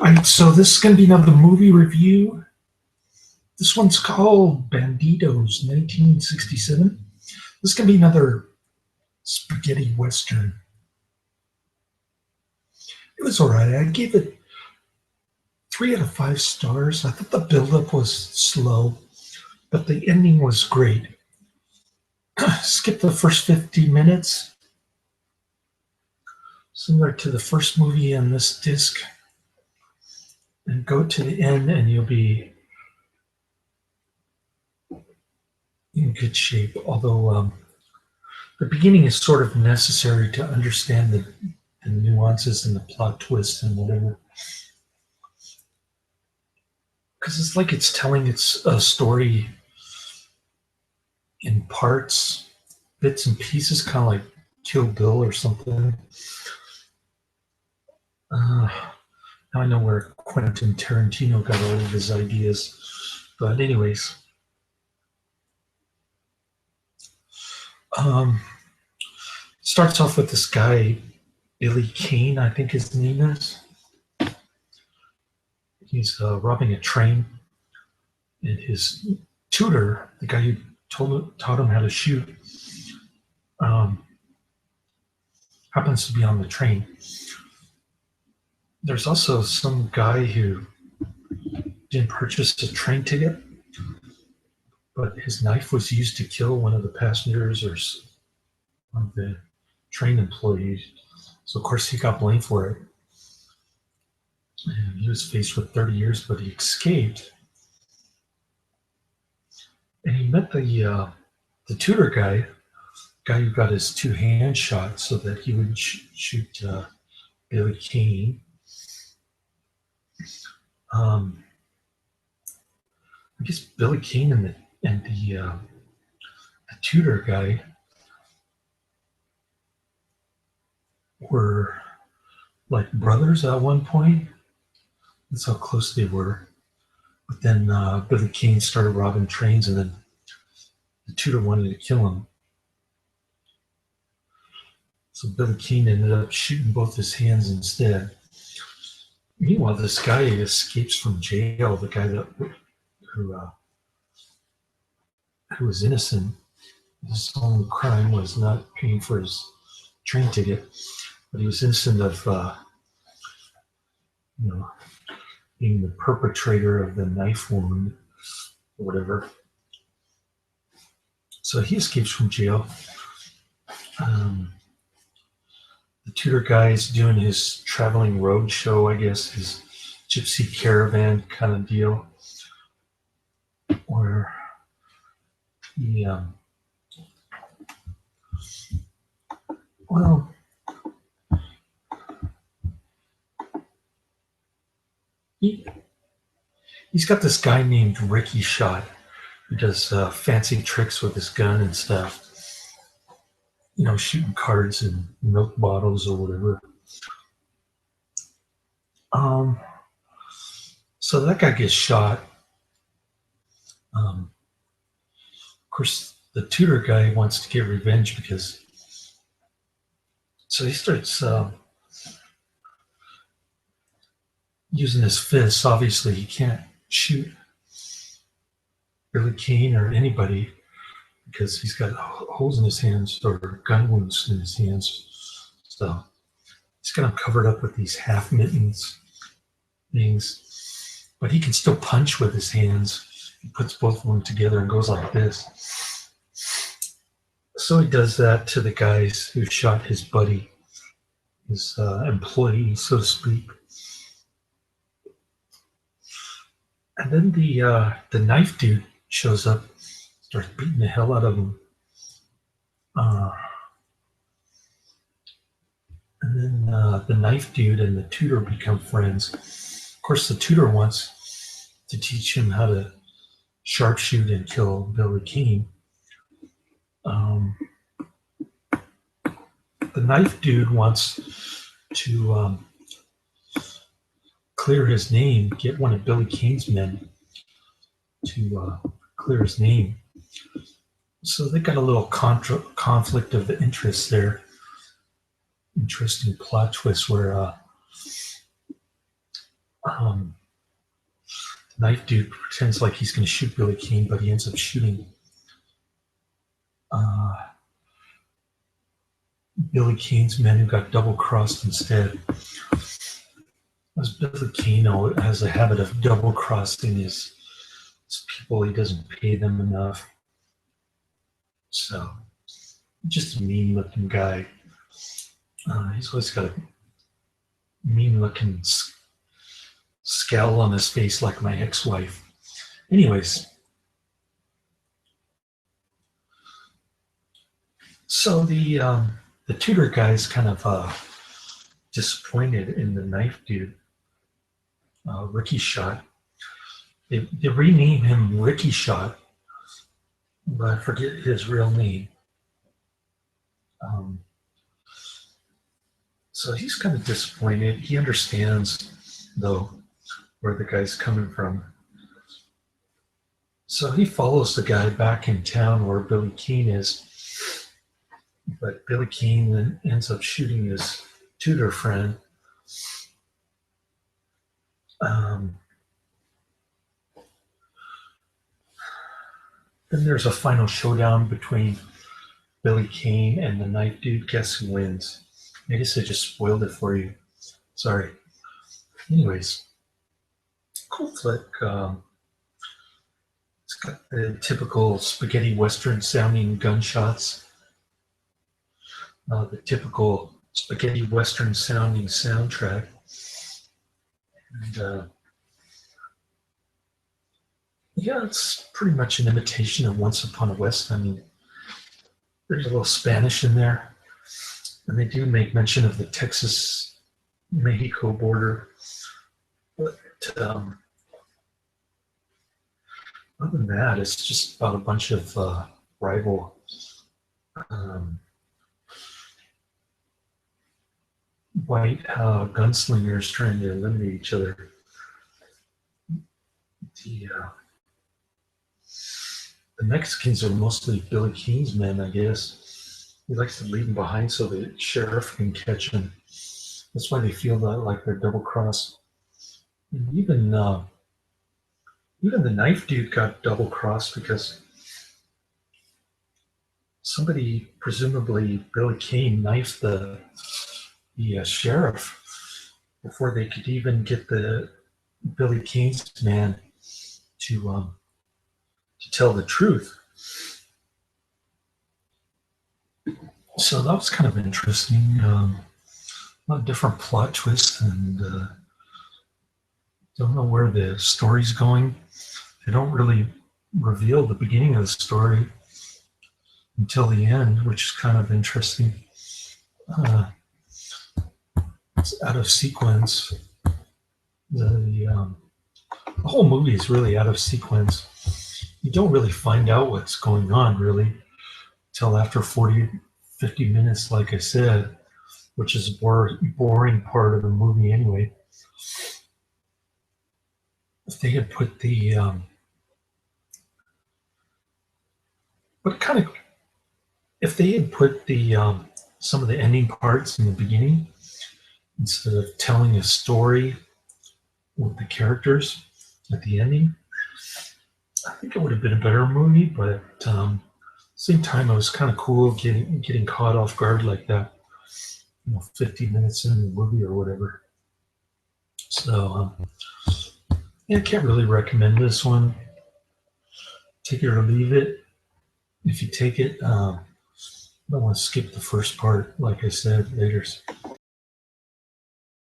Alright, so this is going to be another movie review. This one's called Bandidos, 1967. This is going to be another spaghetti western. It was alright. I gave it 3 out of 5 stars. I thought the build-up was slow, but the ending was great. Skip the first 50 minutes, similar to the first movie on this disc, and go to the end and you'll be in good shape. Although the beginning is sort of necessary to understand the nuances and the plot twists and whatever. Because it's like it's telling its a story in parts, bits and pieces, kind of like Kill Bill or something. Now I know where Quentin Tarantino got all of his ideas. But anyways, starts off with this guy, Billy Kane, I think his name is. He's robbing a train, and his tutor, the guy who taught him how to shoot, happens to be on the train. There's also some guy who didn't purchase a train ticket, but his knife was used to kill one of the passengers or one of the train employees. So of course he got blamed for it. And he was faced with 30 years, but he escaped. And he met the tutor guy who got his 2 hands shot so that he would shoot Billy Kane. I guess Billy Kane and the tutor guy were like brothers at one point. That's how close they were. But then Billy Kane started robbing trains, and then the tutor wanted to kill him. So Billy Kane ended up shooting both his hands instead. Meanwhile, this guy escapes from jail. The guy who was innocent. His only crime was not paying for his train ticket, but he was innocent of, being the perpetrator of the knife wound or whatever. So he escapes from jail. The tutor guy is doing his traveling road show, I guess, his gypsy caravan kind of deal, where he, he's got this guy named Ricky Shot who does fancy tricks with his gun and stuff. Shooting cards and milk bottles or whatever. So that guy gets shot. Of course, the tutor guy wants to get revenge so he starts using his fists. Obviously, he can't shoot Billy Kane or anybody because he's got holes in his hands or gun wounds in his hands. So he's got him covered up with these half mittens things, but he can still punch with his hands. He puts both of them together and goes like this. So he does that to the guys who shot his buddy, his employee, so to speak. And then the knife dude shows up, starts beating the hell out of him. And then the knife dude and the tutor become friends. Of course, the tutor wants to teach him how to sharpshoot and kill Billy Kane. The knife dude wants to clear his name, get one of Billy Kane's men to clear his name. So they got a little conflict of interest there. Interesting plot twist where Knife dude pretends like he's going to shoot Billy Keane, but he ends up shooting Billy Keane's men who got double crossed instead. As Billy Keane has a habit of double crossing his people, he doesn't pay them enough. So, just a mean looking guy. He's always got a mean looking scowl on his face like my ex-wife. Anyways, so the tutor guy's kind of disappointed in the knife dude, Ricky Shot. They rename him Ricky Shot, but I forget his real name. So he's kind of disappointed. He understands, though, where the guy's coming from. So he follows the guy back in town where Billy Keane is. But Billy Keane then ends up shooting his tutor friend. Then there's a final showdown between Billy Keane and the knife dude. Guess who wins? I guess I just spoiled it for you. Sorry. Anyways, cool flick. It's got the typical spaghetti western sounding gunshots. The typical spaghetti western sounding soundtrack. And yeah, it's pretty much an imitation of Once Upon a West. I mean, there's a little Spanish in there. And they do make mention of the Texas-Mexico border. But other than that, it's just about a bunch of rival white gunslingers trying to eliminate each other. The Mexicans are mostly Billy Keane's men, I guess. He likes to leave them behind so the sheriff can catch them. That's why they feel like they're double-crossed. And even the knife dude got double-crossed because somebody, presumably Billy Keane, knifed the sheriff before they could even get the Billy Keane's man to tell the truth. So that was kind of interesting. A lot of different plot twists, and don't know where the story's going. They don't really reveal the beginning of the story until the end, which is kind of interesting. It's out of sequence. The whole movie is really out of sequence. You don't really find out what's going on, really, until after 50 minutes, like I said, which is a boring part of the movie anyway. If they had put some of the ending parts in the beginning, instead of telling a story with the characters at the ending, I think it would have been a better movie, but same time, it was kind of cool getting caught off guard like that, 50 minutes in the movie or whatever. So, yeah, I can't really recommend this one. Take it or leave it. If you take it, I don't want to skip the first part, like I said, later.